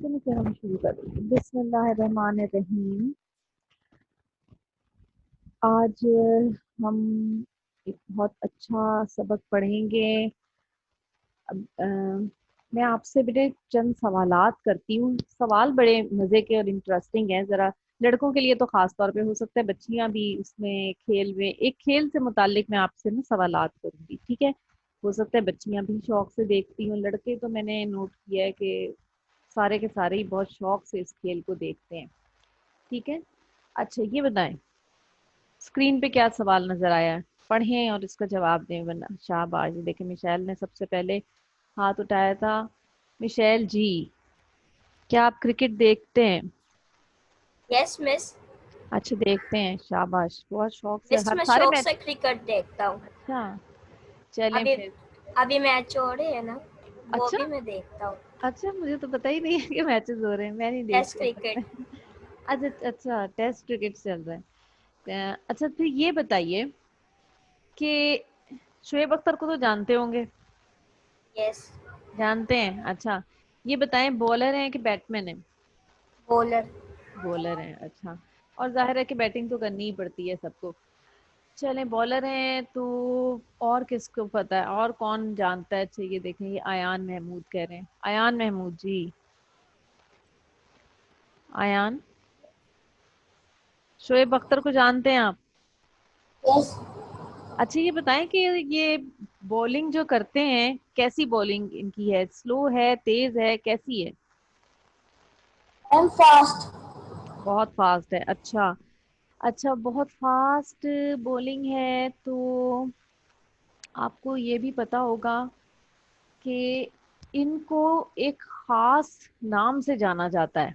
چلیے پھر ہم شروع کریں گے. بسم اللہ الرحمن الرحیم. آج ہم ایک بہت اچھا سبق پڑھیں گے. میں آپ سے بیٹے چند سوالات کرتی ہوں. سوال بڑے مزے کے اور انٹرسٹنگ ہیں. ذرا لڑکوں کے لیے تو خاص طور پہ ہو سکتا ہے بچیاں بھی اس میں کھیل میں ایک کھیل سے متعلق میں آپ سے نا سوالات کروں گی. ٹھیک ہے, ہو سکتا ہے بچیاں بھی شوق سے دیکھتی ہوں. لڑکے تو میں نے نوٹ کیا ہے کہ سارے کے سارے ہی بہت شوق سے اس کھیل کو دیکھتے ہیں. ٹھیک ہے, اچھا یہ بتائیں اسکرین پہ کیا سوال نظر آیا ہے, پڑھیں اور اس کا جواب دیں. ورنہ شاباش, دیکھیں میشیل نے سب سے پہلے ہاتھ اٹھایا تھا. میشیل جی, کیا آپ کرکٹ دیکھتے ہیں؟ یس مس. اچھا دیکھتے ہیں, شاباش, بہت شوق سے. مس ہر میں سارے شوق میچ. سے کرکٹ دیکھتا ہوں. اچھا چلیں ابھی پھر. ابھی میچ ہو رہے ہیں نا, وہ اچھا بھی میں دیکھتا ہوں. اچھا, مجھے تو پتہ ہی نہیں ہے کہ میچز ہو رہے ہیں, میں نہیں ٹیسٹ دیکھتی اصل میں. کرکٹ. اچھا اچھا, ٹیسٹ کرکٹ چل رہا ہے. اچھا پھر یہ بتائیے کہ شعیب اختر کو تو جانتے ہوں گے. یس. جانتے ہیں, اچھا یہ بتائیں بولر ہیں کہ بیٹسمین ہیں؟ بولر. بولر ہیں, اچھا. اور ظاہر ہے کہ بیٹنگ تو کرنی ہی پڑتی ہے سب کو. چلیں بولر ہیں تو اور کس کو پتہ ہے, اور کون جانتا ہے؟ اچھا یہ دیکھیں, یہ ایان محمود کہہ رہے ہیں. ایان محمود جی, ایان شعیب اختر کو جانتے ہیں آپ؟ یس. اچھا یہ بتائیں کہ یہ بولنگ جو کرتے ہیں کیسی بولنگ ان کی ہے, سلو ہے, تیز ہے, کیسی ہے؟ M fast. بہت فاسٹ ہے, اچھا اچھا بہت فاسٹ بولنگ ہے. تو آپ کو یہ بھی پتا ہوگا کہ ان کو ایک خاص نام سے جانا جاتا ہے.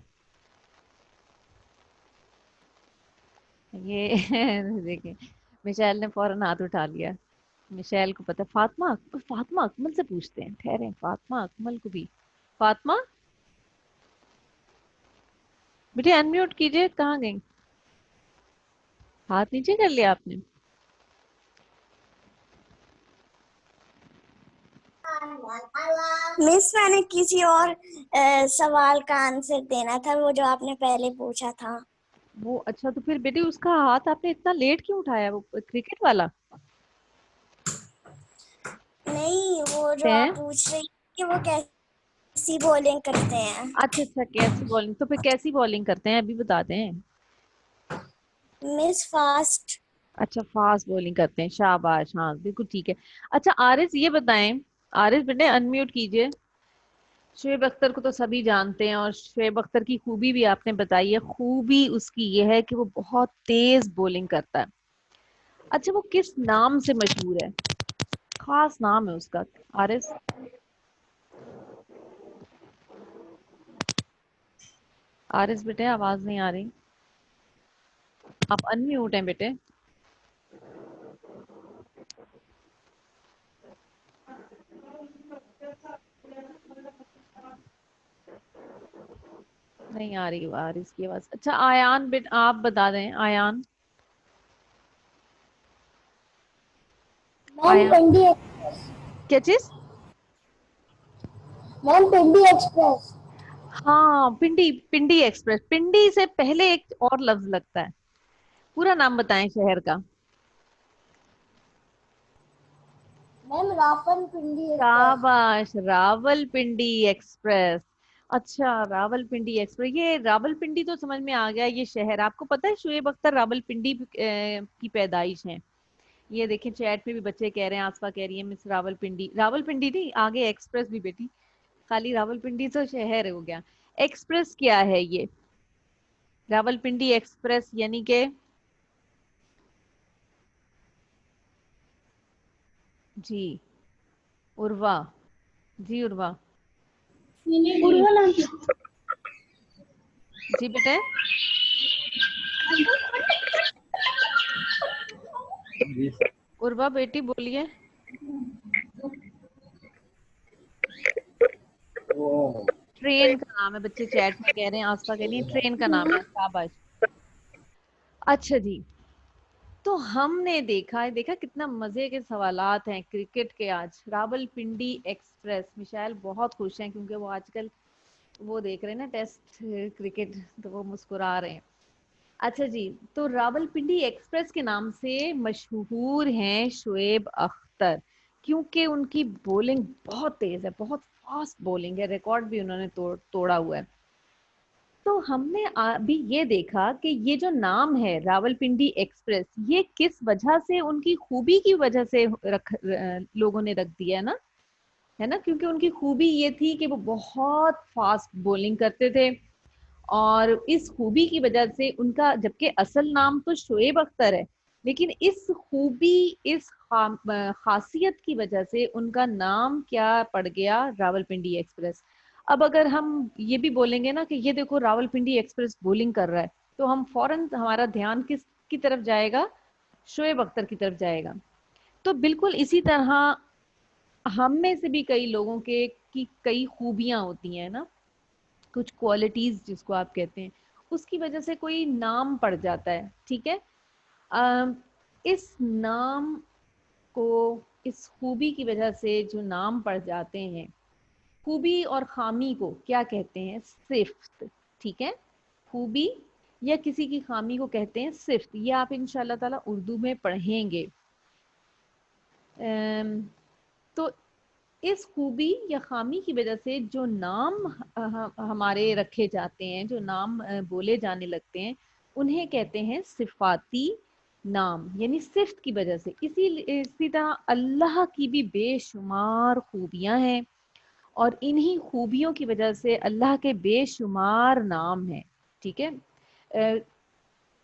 یہ دیکھیں میشیل نے فوراً ہاتھ اٹھا لیا. میشیل کو پتا, فاطمہ, فاطمہ اکمل سے پوچھتے ہیں. ٹھہریں, فاطمہ اکمل کو بھی. فاطمہ بیٹے ان میوٹ کیجئے, کہاں گئی؟ ہاتھ نیچے کر لیا آپ نے؟ مس میں نے کسی اور سوال کا آنسر دینا تھا, وہ جو آپ نے پہلے پوچھا تھا. وہ اچھا, تو پھر بیٹے اس کا ہاتھ آپ نے اتنا لیٹ کیوں اٹھایا؟ وہ کرکٹ والا نہیں, وہ جو ہے؟ آپ پوچھ رہی کہ وہ کیسی بولنگ کرتے ہیں. اچھا اچھا, کیسی بولنگ, تو پھر کیسی بولنگ کرتے ہیں ابھی بتا دیں. مس فاسٹ. اچھا فاسٹ بولنگ کرتے ہیں, شاباش, ہاں بالکل ٹھیک ہے. اچھا عارض یہ بتائیں, عارض بیٹے ان میوٹ کیجئے. شعیب اختر کو تو سبھی جانتے ہیں, اور شعیب اختر کی خوبی بھی آپ نے بتائی ہے. خوبی اس کی یہ ہے کہ وہ بہت تیز بولنگ کرتا ہے. اچھا وہ کس نام سے مشہور ہے, خاص نام ہے اس کا؟ عارض عارض بیٹے آواز نہیں آ رہی, آپ ان میوٹ ہیں بیٹے. نہیں آ رہی عارض کی آواز. اچھا آیان بیٹ آپ بتا دیں. آیان, میم آیان پنڈی. کیا چیز؟ میم پنڈی ایکسپریس. ہاں پنڈی, پنڈی ایکسپریس. پنڈی سے پہلے ایک اور لفظ لگتا ہے, پورا نام بتائیں شہر کا. میم رافل پنڈی ایکسپریس. شاباش, راول پنڈی ایکسپریس. اچھا راول پنڈی ایکسپریس, یہ راول پنڈی تو سمجھ میں آ گیا یہ شہر. آپ کو پتا ہے شعیب اختر راول پنڈی کی پیدائش ہے. یہ دیکھیں چیٹ میں بھی بچے کہہ رہے ہیں, آسفا کہہ رہی ہے مس راول پنڈی. راول پنڈی نہیں, آگے ایکسپریس بھی بیٹی, خالی راول پنڈی تو شہر ہو گیا. ایکسپریس کیا ہے یہ؟ راول پنڈی ایکسپریس یعنی کہ جی عروا, جی عروا جی بیٹے. عروا بیٹی بولیے. ٹرین کا نام ہے, بچے چیٹ میں کہہ رہے ہیں, آسفا کہہ رہی ہیں ٹرین کا نام ہے. شاباش. اچھا جی, تو ہم نے دیکھا کتنا مزے کے سوالات ہیں کرکٹ کے آج. راول پنڈی ایکسپریس, مشائل بہت خوش ہیں کیونکہ وہ آج کل وہ دیکھ رہے ہیں نا ٹیسٹ کرکٹ تو وہ مسکرا رہے ہیں. اچھا جی, تو راولپنڈی ایکسپریس کے نام سے مشہور ہیں شعیب اختر, کیونکہ ان کی بولنگ بہت تیز ہے, بہت فاسٹ بولنگ ہے, ریکارڈ بھی انہوں نے توڑا ہوا ہے. تو ہم نے ابھی یہ دیکھا کہ یہ جو نام ہے راولپنڈی ایکسپریس, یہ کس وجہ سے, ان کی خوبی کی وجہ سے لوگوں نے رکھ دیا ہے نا, کیونکہ ان کی خوبی یہ تھی کہ وہ بہت فاسٹ بولنگ کرتے تھے, اور اس خوبی کی وجہ سے ان کا, جبکہ اصل نام تو شعیب اختر ہے, لیکن اس خوبی, اس خاصیت کی وجہ سے ان کا نام کیا پڑ گیا, راولپنڈی ایکسپریس. اب اگر ہم یہ بھی بولیں گے نا کہ یہ دیکھو راولپنڈی ایکسپریس بولنگ کر رہا ہے, تو ہم فوراً ہمارا دھیان کس کی طرف جائے گا, شعیب اختر کی طرف جائے گا. تو بالکل اسی طرح ہم میں سے بھی کئی لوگوں کے کی کئی خوبیاں ہوتی ہیں نا, کچھ کوالٹیز جس کو آپ کہتے ہیں, اس کی وجہ سے کوئی نام پڑ جاتا ہے. ٹھیک ہے, اس نام کو, اس خوبی کی وجہ سے جو نام پڑ جاتے ہیں, خوبی اور خامی کو کیا کہتے ہیں, صفت. ٹھیک ہے, خوبی یا کسی کی خامی کو کہتے ہیں صفت. یہ آپ انشاءاللہ تعالی اردو میں پڑھیں گے. تو اس خوبی یا خامی کی وجہ سے جو نام ہمارے رکھے جاتے ہیں, جو نام بولے جانے لگتے ہیں, انہیں کہتے ہیں صفاتی نام, یعنی صفت کی وجہ سے. اسی طرح اللہ کی بھی بے شمار خوبیاں ہیں, اور انہی خوبیوں کی وجہ سے اللہ کے بے شمار نام ہیں. ٹھیک ہے,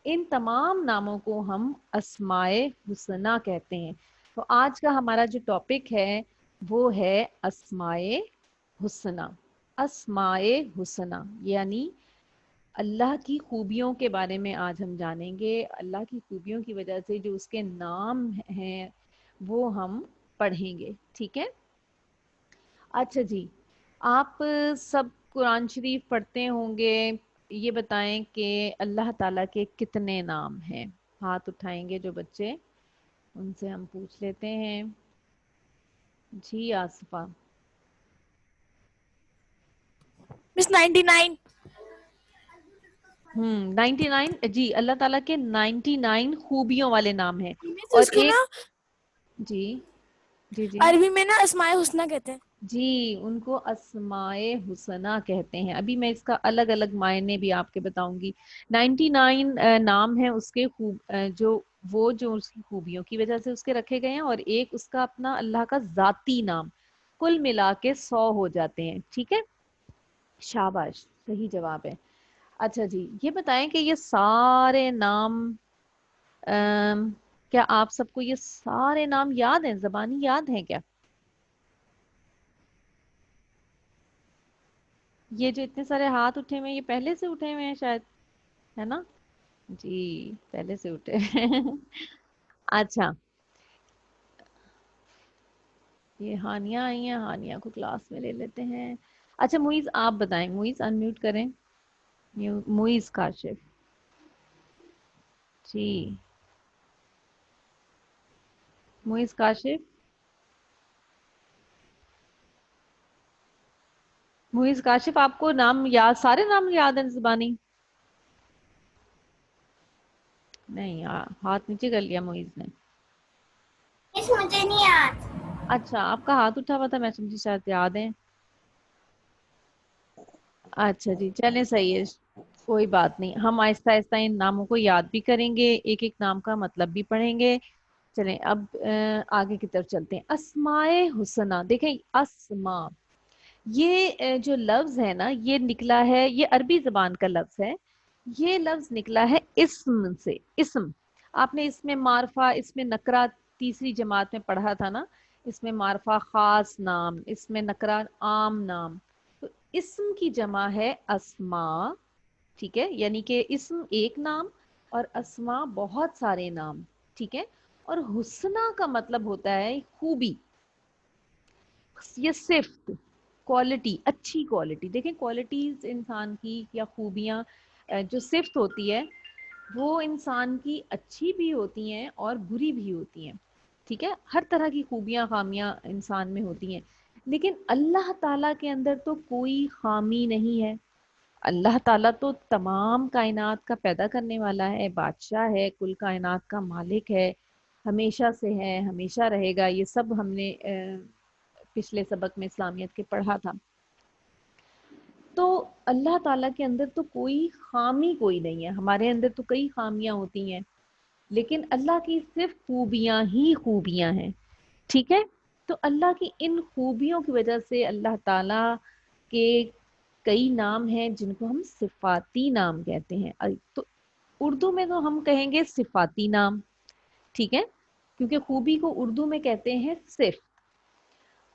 ان تمام ناموں کو ہم اسماء حسنہ کہتے ہیں. تو آج کا ہمارا جو ٹاپک ہے وہ ہے اسماء حسنہ. اسماء حسنہ یعنی اللہ کی خوبیوں کے بارے میں آج ہم جانیں گے. اللہ کی خوبیوں کی وجہ سے جو اس کے نام ہیں وہ ہم پڑھیں گے. ٹھیک ہے, اچھا جی, آپ سب قرآن شریف پڑھتے ہوں گے. یہ بتائیں کہ اللہ تعالیٰ کے کتنے نام ہیں؟ ہاتھ اٹھائیں گے جو بچے, ان سے ہم پوچھ لیتے ہیں. جی آصفہ. مس 99. 99. جی, اللہ تعالیٰ کے 99 خوبیوں والے نام ہیں. مس اور اس کو ایک, نا جی جی جی عربی میں نا اسماء حسنہ کہتے ہیں. جی, ان کو اسماء حسنہ کہتے ہیں. ابھی میں اس کا الگ الگ معنی بھی آپ کے بتاؤں گی. 99 نام ہیں اس کے, جو اس کی خوبیوں کی وجہ سے اس کے رکھے گئے ہیں, اور ایک اس کا اپنا اللہ کا ذاتی نام. کل ملا کے 100 ہو جاتے ہیں. ٹھیک ہے, شاباش, صحیح جواب ہے. اچھا جی, یہ بتائیں کہ یہ سارے نام, کیا آپ سب کو یہ سارے نام یاد ہیں, زبانی یاد ہیں کیا؟ یہ جو اتنے سارے ہاتھ اٹھے ہوئے ہیں, یہ پہلے سے اٹھے ہوئے ہیں شاید, ہے نا؟ جی, پہلے سے اٹھے ہیں. اچھا, یہ ہانیہ آئی ہیں, ہانیہ کو کلاس میں لے لیتے ہیں. اچھا معیز آپ بتائیں, معیز انمیوٹ کریں. معیز کاشف. جی, معیز کاشف. معیز کاشف, آپ کو نام یاد, سارے نام یاد ہیں زبانی؟ نہیں, ہاتھ نیچے کر لیا معیز نے. مس مجھے نہیں یاد. اچھا, آپ کا ہاتھ اٹھا ہوا تھا, میں سمجھی شاید یاد ہیں. اچھا جی, چلیں صحیح ہے, کوئی بات نہیں. ہم آہستہ آہستہ ان ناموں کو یاد بھی کریں گے, ایک ایک نام کا مطلب بھی پڑھیں گے. چلیں اب آگے کی طرف چلتے ہیں. اسماء حسنہ, دیکھیں اسماء, یہ جو لفظ ہے نا, یہ نکلا ہے, یہ عربی زبان کا لفظ ہے. یہ لفظ نکلا ہے اسم سے. اسم, آپ نے اس میں معرفہ, اس میں نکرہ تیسری جماعت میں پڑھا تھا نا, اس میں معرفہ خاص نام, اس میں نکرہ عام نام. تو اسم کی جمع ہے اسماء. ٹھیک ہے, یعنی کہ اسم ایک نام اور اسماء بہت سارے نام. ٹھیک ہے, اور حسنہ کا مطلب ہوتا ہے خوبی, یہ صفت, کوالٹی, اچھی کوالٹی. دیکھیں کوالٹیز انسان کی یا خوبیاں جو صفت ہوتی ہے وہ انسان کی اچھی بھی ہوتی ہیں اور بری بھی ہوتی ہیں. ٹھیک ہے, ہر طرح کی خوبیاں خامیاں انسان میں ہوتی ہیں, لیکن اللہ تعالیٰ کے اندر تو کوئی خامی نہیں ہے. اللہ تعالیٰ تو تمام کائنات کا پیدا کرنے والا ہے، بادشاہ ہے، کل کائنات کا مالک ہے، ہمیشہ سے ہے، ہمیشہ رہے گا. یہ سب ہم نے پچھلے سبق میں اسلامیت کے پڑھا تھا. تو اللہ تعالیٰ کے اندر تو کوئی خامی کوئی نہیں ہے. ہمارے اندر تو کئی خامیاں ہوتی ہیں، لیکن اللہ کی صرف خوبیاں ہی خوبیاں ہیں. ٹھیک ہے. تو اللہ کی ان خوبیوں کی وجہ سے اللہ تعالیٰ کے کئی نام ہیں جن کو ہم صفاتی نام کہتے ہیں. تو اردو میں تو ہم کہیں گے صفاتی نام. ٹھیک ہے، کیونکہ خوبی کو اردو میں کہتے ہیں صف،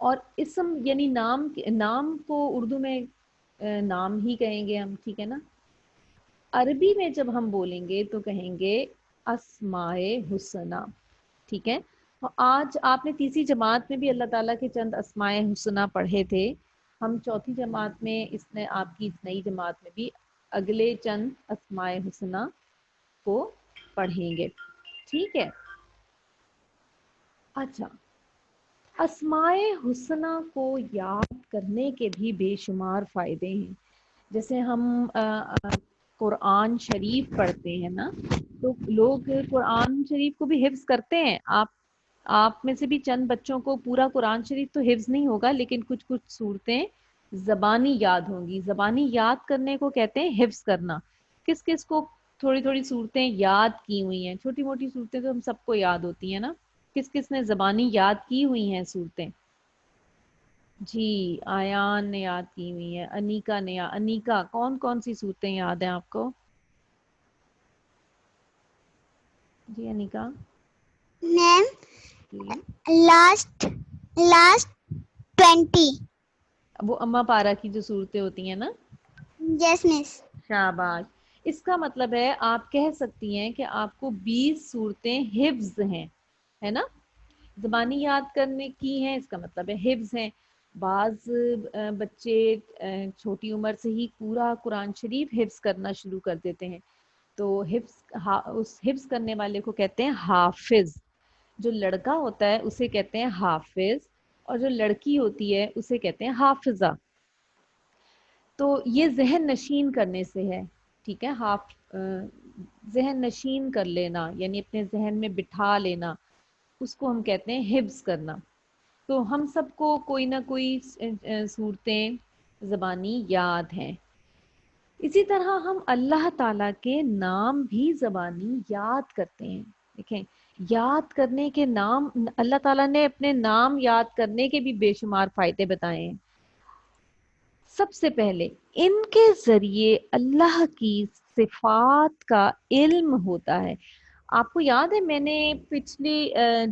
اور اسم یعنی نام کو اردو میں نام ہی کہیں گے ہم. ٹھیک ہے نا. عربی میں جب ہم بولیں گے تو کہیں گے اسماء حسنہ. ٹھیک ہے. آج آپ نے تیسری جماعت میں بھی اللہ تعالیٰ کے چند اسماء حسنہ پڑھے تھے. ہم چوتھی جماعت میں آپ کی اس نئی جماعت میں بھی اگلے چند اسماء حسنہ کو پڑھیں گے. ٹھیک ہے. اچھا، اسماء حسنہ کو یاد کرنے کے بھی بے شمار فائدے ہیں. جیسے ہم قرآن شریف پڑھتے ہیں نا، تو لوگ قرآن شریف کو بھی حفظ کرتے ہیں. آپ میں سے بھی چند بچوں کو پورا قرآن شریف تو حفظ نہیں ہوگا، لیکن کچھ صورتیں زبانی یاد ہوں گی. زبانی یاد کرنے کو کہتے ہیں حفظ کرنا. کس کس کو تھوڑی تھوڑی صورتیں یاد کی ہوئی ہیں؟ چھوٹی موٹی صورتیں تو ہم سب کو یاد ہوتی ہیں نا. کس کس نے زبانی یاد کی ہوئی ہیں صورتیں؟ جی، آیان نے یاد کی ہوئی ہیں، انیکا نے. انیکا، کون کون سی صورتیں یاد ہیں آپ کو؟ جی انیکا. میم جی، لاسٹ لاسٹ 20. وہ اما پارا کی جو صورتیں ہوتی ہیں نا. یس مس. شاباش. اس کا مطلب ہے آپ کہہ سکتی ہیں کہ آپ کو 20 صورتیں حفظ ہیں، ہے نا. زبانی یاد کرنے کی ہیں، اس کا مطلب ہے حفظ ہیں. بعض بچے چھوٹی عمر سے ہی پورا قرآن شریف حفظ کرنا شروع کر دیتے ہیں. تو اس حفظ کرنے والے کو کہتے ہیں حافظ. جو لڑکا ہوتا ہے اسے کہتے ہیں حافظ، اور جو لڑکی ہوتی ہے اسے کہتے ہیں حافظہ. تو یہ ذہن نشین کرنے سے ہے. ٹھیک ہے. ذہن نشین کر لینا یعنی اپنے ذہن میں بٹھا لینا، اس کو ہم کہتے ہیں حفظ کرنا. تو ہم سب کو کوئی نہ کوئی صورتیں زبانی یاد ہیں. اسی طرح ہم اللہ تعالیٰ کے نام بھی زبانی یاد کرتے ہیں. دیکھیں، یاد کرنے کے نام، اللہ تعالیٰ نے اپنے نام یاد کرنے کے بھی بے شمار فائدے بتائے ہیں. سب سے پہلے ان کے ذریعے اللہ کی صفات کا علم ہوتا ہے. آپ کو یاد ہے میں نے پچھلے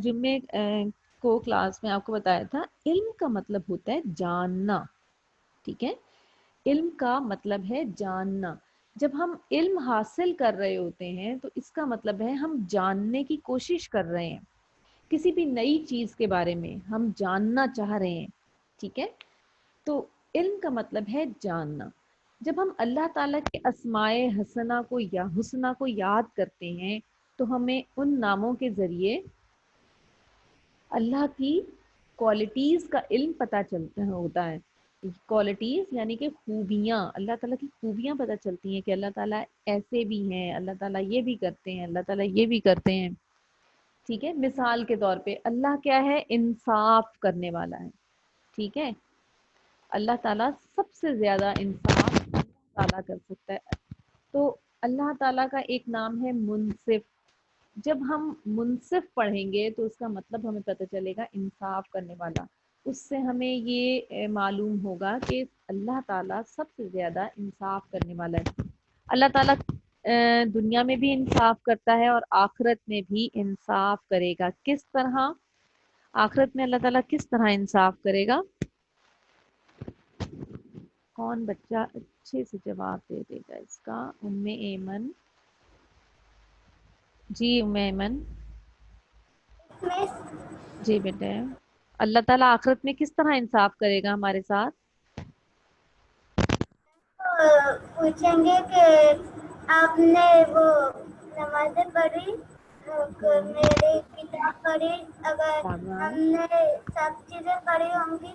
جمعے کو کلاس میں آپ کو بتایا تھا، علم کا مطلب ہوتا ہے جاننا. ٹھیک ہے. علم کا مطلب ہے جاننا. جب ہم علم حاصل کر رہے ہوتے ہیں تو اس کا مطلب ہے ہم جاننے کی کوشش کر رہے ہیں. کسی بھی نئی چیز کے بارے میں ہم جاننا چاہ رہے ہیں. ٹھیک ہے. تو علم کا مطلب ہے جاننا. جب ہم اللہ تعالیٰ کے اسماء حسنہ کو یاد کرتے ہیں تو ہمیں ان ناموں کے ذریعے اللہ کی کوالٹیز کا علم پتہ چلتا ہوتا ہے. کوالٹیز یعنی کہ خوبیاں، اللہ تعالیٰ کی خوبیاں پتہ چلتی ہیں کہ اللہ تعالیٰ ایسے بھی ہیں، اللہ تعالیٰ یہ بھی کرتے ہیں، اللہ تعالیٰ یہ بھی کرتے ہیں. ٹھیک ہے. مثال کے طور پہ اللہ کیا ہے؟ انصاف کرنے والا ہے. ٹھیک ہے. اللہ تعالیٰ سب سے زیادہ انصاف اللہ تعالیٰ کر سکتا ہے. تو اللہ تعالیٰ کا ایک نام ہے منصف. جب ہم منصف پڑھیں گے تو اس کا مطلب ہمیں پتہ چلے گا انصاف کرنے والا. اس سے ہمیں یہ معلوم ہوگا کہ اللہ تعالیٰ سب سے زیادہ انصاف کرنے والا ہے. اللہ تعالیٰ دنیا میں بھی انصاف کرتا ہے اور آخرت میں بھی انصاف کرے گا. کس طرح آخرت میں اللہ تعالیٰ کس طرح انصاف کرے گا؟ کون بچہ اچھے سے جواب دے دے گا اس کا؟ ایمن. جی ایمن. مس جی بیٹے. اللہ تعالیٰ آخرت میں کس طرح انصاف کرے گا ہمارے ساتھ؟ پوچھیں گے کہ آپ نے وہ نمازیں پڑھی، میری کتاب پڑھی. اگر ہم نے سب چیزیں پڑھی ہوں گی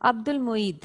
عبد المعید.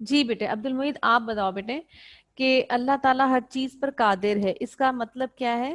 جی بیٹے عبد المعید آپ بتاؤ بیٹے کہ اللہ تعالیٰ ہر چیز پر قادر ہے، اس کا مطلب کیا ہے؟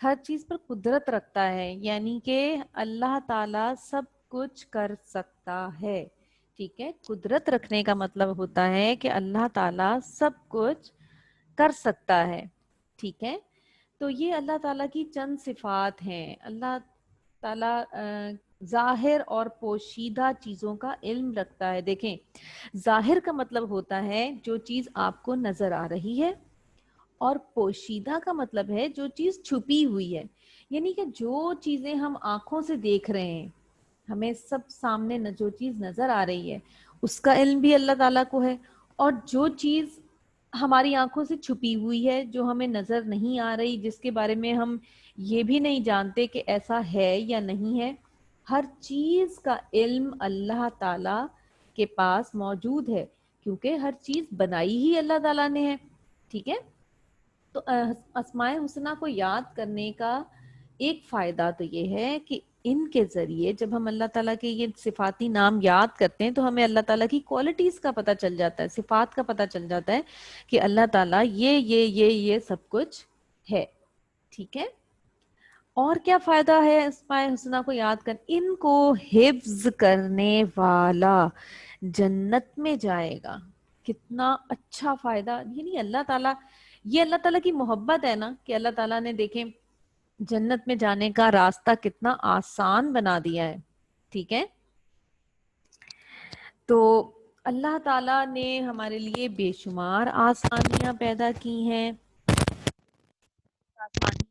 ہر چیز پر قدرت رکھتا ہے، یعنی کہ اللہ تعالیٰ سب کچھ کر سکتا ہے. ٹھیک ہے، قدرت رکھنے کا مطلب ہوتا ہے کہ اللہ تعالیٰ سب کچھ کر سکتا ہے. ٹھیک ہے، تو یہ اللہ تعالیٰ کی چند صفات ہیں. اللہ تعالیٰ ظاہر اور پوشیدہ چیزوں کا علم رکھتا ہے. دیکھیں، ظاہر کا مطلب ہوتا ہے جو چیز آپ کو نظر آ رہی ہے، اور پوشیدہ کا مطلب ہے جو چیز چھپی ہوئی ہے. یعنی کہ جو چیزیں ہم آنکھوں سے دیکھ رہے ہیں، ہمیں سب سامنے جو چیز نظر آ رہی ہے اس کا علم بھی اللہ تعالیٰ کو ہے، اور جو چیز ہماری آنکھوں سے چھپی ہوئی ہے، جو ہمیں نظر نہیں آ رہی، جس کے بارے میں ہم یہ بھی نہیں جانتے کہ ایسا ہے یا نہیں ہے، ہر چیز کا علم اللہ تعالیٰ کے پاس موجود ہے، کیونکہ ہر چیز بنائی ہی اللہ تعالیٰ نے ہے. ٹھیک ہے، تو اسماء حسنہ کو یاد کرنے کا ایک فائدہ تو یہ ہے کہ ان کے ذریعے جب ہم اللہ تعالیٰ کے یہ صفاتی نام یاد کرتے ہیں تو ہمیں اللہ تعالیٰ کی کوالٹیز کا پتہ چل جاتا ہے، صفات کا پتہ چل جاتا ہے کہ اللہ تعالیٰ یہ سب کچھ ہے. ٹھیک ہے، اور کیا فائدہ ہے اسماء حسنہ کو یاد کر؟ ان کو حفظ کرنے والا جنت میں جائے گا. کتنا اچھا فائدہ! یعنی اللہ تعالیٰ، یہ اللہ تعالیٰ کی محبت ہے نا کہ اللہ تعالیٰ نے دیکھیں جنت میں جانے کا راستہ کتنا آسان بنا دیا ہے. ٹھیک ہے، تو اللہ تعالیٰ نے ہمارے لیے بے شمار آسانیاں پیدا کی ہیں. آسانی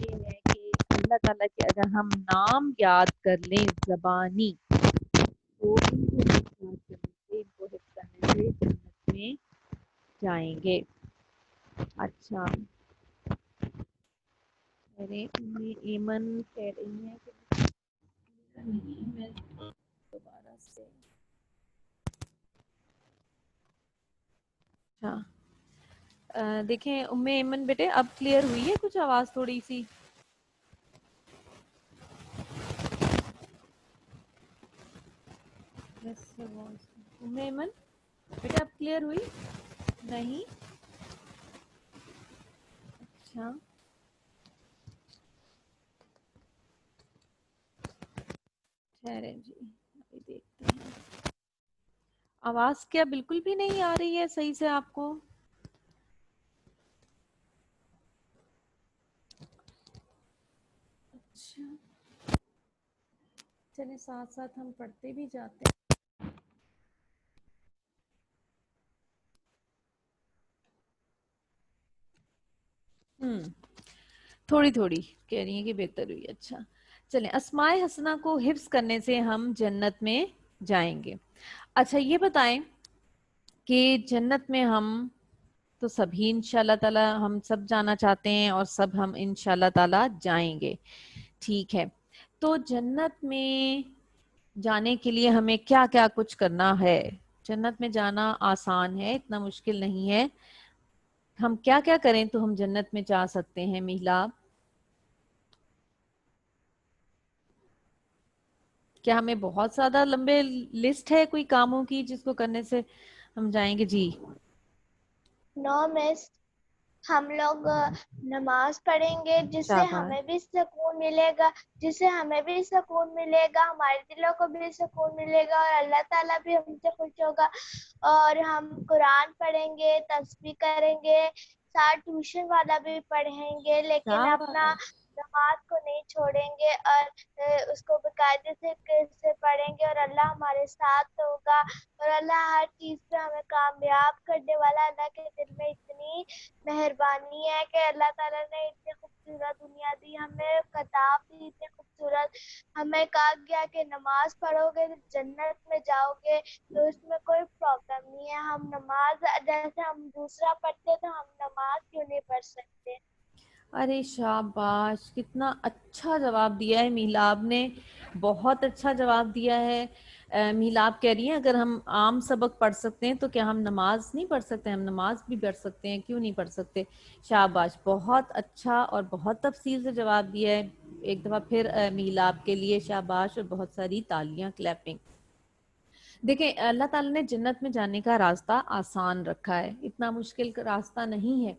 یہ ہے کہ اللہ تعالیٰ کے اگر ہم نام یاد کر لیں زبانی، تو ان کو حفظ کرنے سے جنت میں جائیں گے. اچھا، میرے ایمن کہہ رہی ہیں کہ میں دوبارہ سے دیکھیں ام ایمن بیٹے اب کلیئر ہوئی ہے کچھ آواز تھوڑی سی؟ ام ایمن بیٹے اب کلیئر ہوئی نہیں؟ اچھا، ٹھہریں جی ابھی دیکھتے ہیں. آواز کیا بالکل بھی نہیں آ رہی ہے صحیح سے آپ کو؟ اچھا چلیں ساتھ ساتھ ہم پڑھتے بھی جاتے ہیں. تھوڑی تھوڑی کہہ رہی ہیں کہ بہتر ہوئی. اچھا چلیں، اسماء حسنہ کو حفظ کرنے سے ہم جنت میں جائیں گے. اچھا یہ بتائیں کہ جنت میں ہم تو سبھی انشاءاللہ تعالی ہم سب جانا چاہتے ہیں اور سب ہم انشاءاللہ تعالی جائیں گے. ٹھیک ہے، تو جنت میں جانے کے لیے ہمیں کیا کیا کچھ کرنا ہے؟ جنت میں جانا آسان ہے، اتنا مشکل نہیں ہے. ہم کیا کیا کریں تو ہم جنت میں جا سکتے ہیں میلاب؟ کیا ہمیں بہت زیادہ لمبے لسٹ ہے کوئی کاموں کی جس کو کرنے سے ہم جائیں گے؟ جی نو مس، ہم لوگ نماز پڑھیں گے جس سے شاباش. ہمیں بھی سکون ملے گا، ہمارے دلوں کو بھی سکون ملے گا، اور اللہ تعالیٰ بھی ہم سے خوش ہوگا. اور ہم قرآن پڑھیں گے، تسبیح کریں گے، ساتھ ٹیوشن والا بھی پڑھیں گے، لیکن اپنا شاباش. نماز کو نہیں چھوڑیں گے، اور اس کو باقاعدے سے پڑھیں گے، اور اللہ ہمارے ساتھ ہوگا، اور اللہ ہر چیز پہ ہمیں کامیاب کرنے والا. اللہ کے دل میں اتنی مہربانی ہے کہ اللہ تعالیٰ نے اتنی خوبصورت دنیا دی، ہمیں کتاب دی اتنی خوبصورت. ہمیں کہا گیا کہ نماز پڑھو گے تو جنت میں جاؤ گے، تو اس میں کوئی پرابلم نہیں ہے. ہم نماز جیسے ہم دوسرا پڑھتے تو ہم نماز کیوں نہیں پڑھ سکتے؟ ارے شاباش، کتنا اچھا جواب دیا ہے میلاب نے، بہت اچھا جواب دیا ہے. میلاب کہہ رہی ہیں اگر ہم عام سبق پڑھ سکتے ہیں تو کیا ہم نماز نہیں پڑھ سکتے؟ ہم نماز بھی پڑھ سکتے ہیں، کیوں نہیں پڑھ سکتے؟ شاباش، بہت اچھا اور بہت تفصیل سے جواب دیا ہے. ایک دفعہ پھر میلاب کے لیے شاباش اور بہت ساری تالیاں، کلیپنگ. دیکھیں اللہ تعالیٰ نے جنت میں جانے کا راستہ آسان رکھا ہے، اتنا مشکل راستہ نہیں ہے.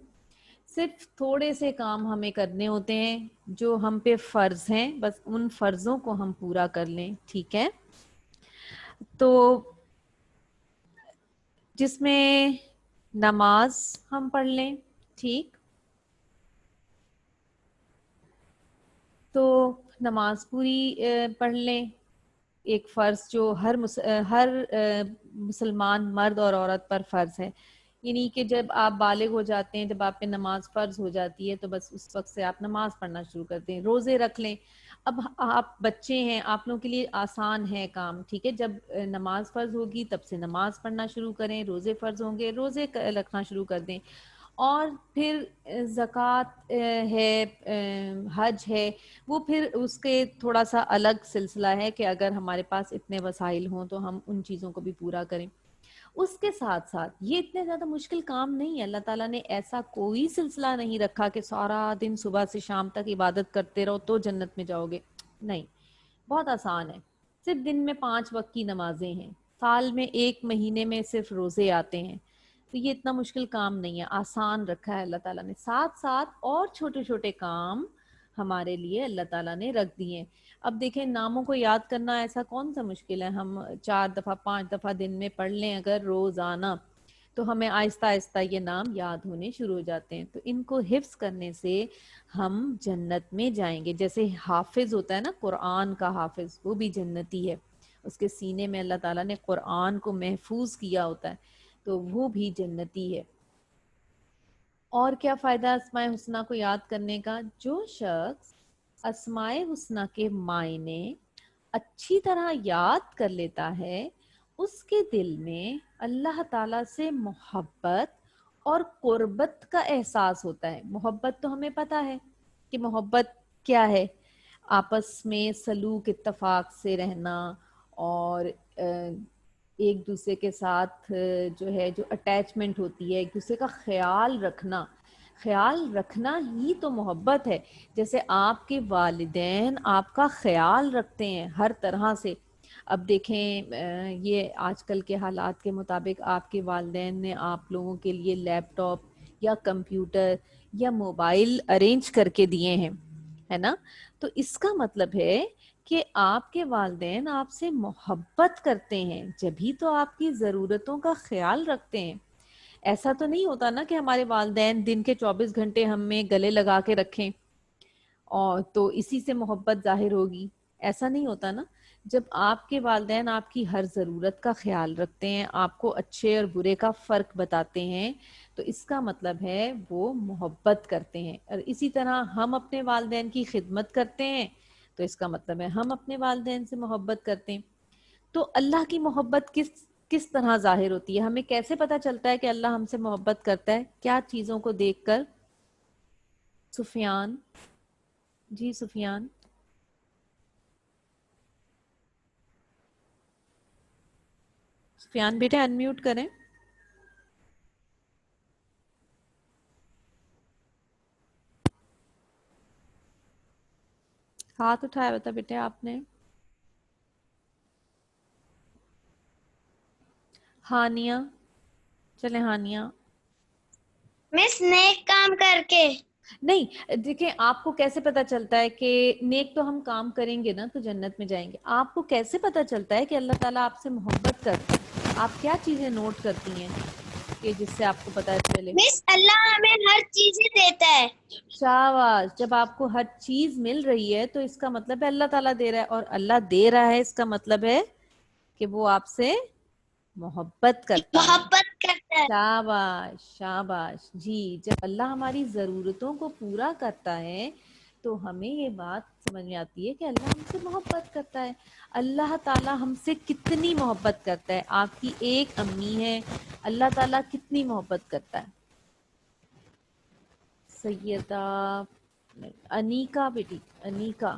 صرف تھوڑے سے کام ہمیں کرنے ہوتے ہیں جو ہم پہ فرض ہیں، بس ان فرضوں کو ہم پورا کر لیں. ٹھیک ہے، تو جس میں نماز ہم پڑھ لیں. ٹھیک، تو نماز پوری پڑھ لیں. ایک فرض جو ہر مسلمان مرد اور عورت پر فرض ہے، یعنی کہ جب آپ بالغ ہو جاتے ہیں، جب آپ پہ نماز فرض ہو جاتی ہے تو بس اس وقت سے آپ نماز پڑھنا شروع کر دیں. روزے رکھ لیں. اب آپ بچے ہیں، آپ لوگوں کے لیے آسان ہے کام. ٹھیک ہے، جب نماز فرض ہوگی تب سے نماز پڑھنا شروع کریں. روزے فرض ہوں گے، روزے رکھنا شروع کر دیں. اور پھر زکوٰۃ ہے، حج ہے، وہ پھر اس کے تھوڑا سا الگ سلسلہ ہے کہ اگر ہمارے پاس اتنے وسائل ہوں تو ہم ان چیزوں کو بھی پورا کریں. اس کے ساتھ ساتھ یہ اتنے زیادہ مشکل کام نہیں ہے. اللہ تعالیٰ نے ایسا کوئی سلسلہ نہیں رکھا کہ سارا دن صبح سے شام تک عبادت کرتے رہو تو جنت میں جاؤ گے. نہیں، بہت آسان ہے. صرف دن میں 5 وقت کی نمازیں ہیں، سال میں 1 مہینے میں صرف روزے آتے ہیں. تو یہ اتنا مشکل کام نہیں ہے، آسان رکھا ہے اللہ تعالیٰ نے. ساتھ ساتھ اور چھوٹے چھوٹے کام ہمارے لیے اللہ تعالیٰ نے رکھ دیے ہیں. اب دیکھیں ناموں کو یاد کرنا ایسا کون سا مشکل ہے؟ ہم 4 دفعہ 5 دفعہ دن میں پڑھ لیں اگر روزانہ تو ہمیں آہستہ آہستہ یہ نام یاد ہونے شروع ہو جاتے ہیں. تو ان کو حفظ کرنے سے ہم جنت میں جائیں گے. جیسے حافظ ہوتا ہے نا، قرآن کا حافظ، وہ بھی جنتی ہے. اس کے سینے میں اللہ تعالیٰ نے قرآن کو محفوظ کیا ہوتا ہے، تو وہ بھی جنتی ہے. اور کیا فائدہ اسماء حسنہ کو یاد کرنے کا؟ جو شخص اسماء حسنہ کے معنی اچھی طرح یاد کر لیتا ہے، اس کے دل میں اللہ تعالیٰ سے محبت اور قربت کا احساس ہوتا ہے. محبت تو ہمیں پتہ ہے کہ محبت کیا ہے، آپس میں سلوک اتفاق سے رہنا اور ایک دوسرے کے ساتھ جو ہے جو اٹیچمنٹ ہوتی ہے، ایک دوسرے کا خیال رکھنا. خیال رکھنا ہی تو محبت ہے. جیسے آپ کے والدین آپ کا خیال رکھتے ہیں ہر طرح سے. اب دیکھیں یہ آج کل کے حالات کے مطابق آپ کے والدین نے آپ لوگوں کے لیے لیپ ٹاپ یا کمپیوٹر یا موبائل ارینج کر کے دیے ہیں، ہے نا؟ تو اس کا مطلب ہے کہ آپ کے والدین آپ سے محبت کرتے ہیں، جبھی تو آپ کی ضرورتوں کا خیال رکھتے ہیں. ایسا تو نہیں ہوتا نا کہ ہمارے والدین دن کے 24 گھنٹے ہمیں گلے لگا کے رکھیں اور تو اسی سے محبت ظاہر ہوگی. ایسا نہیں ہوتا نا. جب آپ کے والدین آپ کی ہر ضرورت کا خیال رکھتے ہیں، آپ کو اچھے اور برے کا فرق بتاتے ہیں، تو اس کا مطلب ہے وہ محبت کرتے ہیں. اور اسی طرح ہم اپنے والدین کی خدمت کرتے ہیں تو اس کا مطلب ہے ہم اپنے والدین سے محبت کرتے ہیں. تو اللہ کی محبت کس طرح ظاہر ہوتی ہے؟ ہمیں کیسے پتہ چلتا ہے کہ اللہ ہم سے محبت کرتا ہے؟ کیا چیزوں کو دیکھ کر؟ سفیان جی، سفیان. سفیان بیٹے انمیوٹ کریں. ہاتھ اٹھایا ہوتا بیٹے آپ نے. ہانیہ، چلیں ہانیہ. مس نیک کام کر کے. نہیں، دیکھیں آپ کو کیسے پتا چلتا ہے کہ نیک تو ہم کام کریں گے نا تو جنت میں جائیں گے. آپ کو کیسے پتا چلتا ہے کہ اللہ تعالیٰ آپ سے محبت کرتا ہے؟ آپ کیا چیزیں نوٹ کرتی ہیں کہ جس سے آپ کو پتا چلے؟ مس اللہ ہمیں ہر چیز ہی دیتا ہے. شاباش. جب آپ کو ہر چیز مل رہی ہے تو اس کا مطلب ہے اللہ تعالیٰ دے رہا ہے، اور اللہ دے رہا ہے اس کا مطلب ہے کہ وہ آپ سے محبت کرتا ہے. محبت کرتا ہے. شاباش شاباش. جی، جب اللہ ہماری ضرورتوں کو پورا کرتا ہے تو ہمیں یہ بات سمجھ میں آتی ہے کہ اللہ ہم سے محبت کرتا ہے. اللہ تعالیٰ ہم سے کتنی محبت کرتا ہے. آپ کی ایک امی ہے، اللہ تعالیٰ کتنی محبت کرتا ہے. سیدہ انیکا بیٹی، انیکا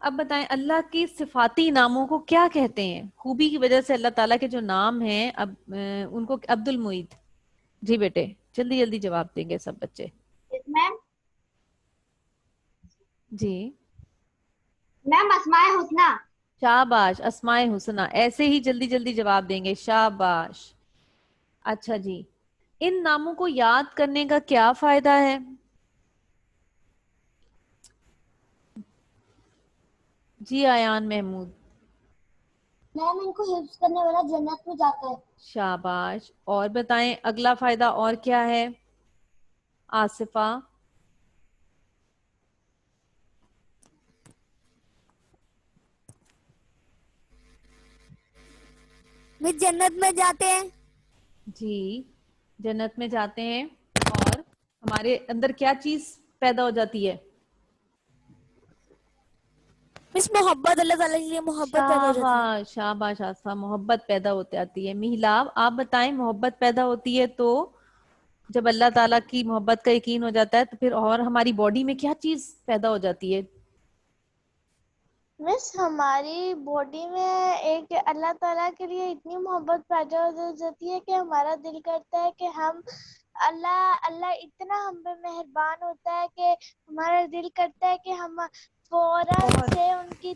اب بتائیں اللہ کی صفاتی ناموں کو کیا کہتے ہیں؟ خوبی کی وجہ سے اللہ تعالیٰ کے جو نام ہیں اب ان کو عبد المعید. جی بیٹے جلدی جلدی جواب دیں گے سب بچے. میم جی میم اسماء حسنہ. شاباش، اسماء حسنہ. ایسے ہی جلدی جلدی جواب دیں گے. شاباش. اچھا جی، ان ناموں کو یاد کرنے کا کیا فائدہ ہے؟ جی آیان محمود. میم ان کو حفظ کرنے والا جنت میں جاتا ہے. شاباش. اور بتائیں اگلا فائدہ اور کیا ہے؟ آصفہ. مس جنت میں جاتے ہیں. جی جنت میں جاتے ہیں. اور ہمارے اندر کیا چیز پیدا ہو جاتی ہے؟ مس محبت، اللہ تعالیٰ کے لیے محبت پیدا ہو جاتی ہے. شاباش شاباش آصفہ، محبت پیدا ہوتی آتی ہے. میلاب آپ بتائیں محبت پیدا ہوتی ہے تو جب اللہ تعالیٰ کی محبت کا یقین ہو جاتا ہے تو پھر اور ہماری باڈی میں کیا چیز پیدا ہو جاتی ہے؟ مس ہماری باڈی میں ایک اللہ تعالیٰ کے لیے اتنی محبت پیدا ہو جاتی ہے کہ ہمارا دل کرتا ہے کہ ہم اللہ اتنا ہم پہ مہربان ہوتا ہے کہ ہمارا دل کرتا ہے کہ ہم فوراً سے ان کی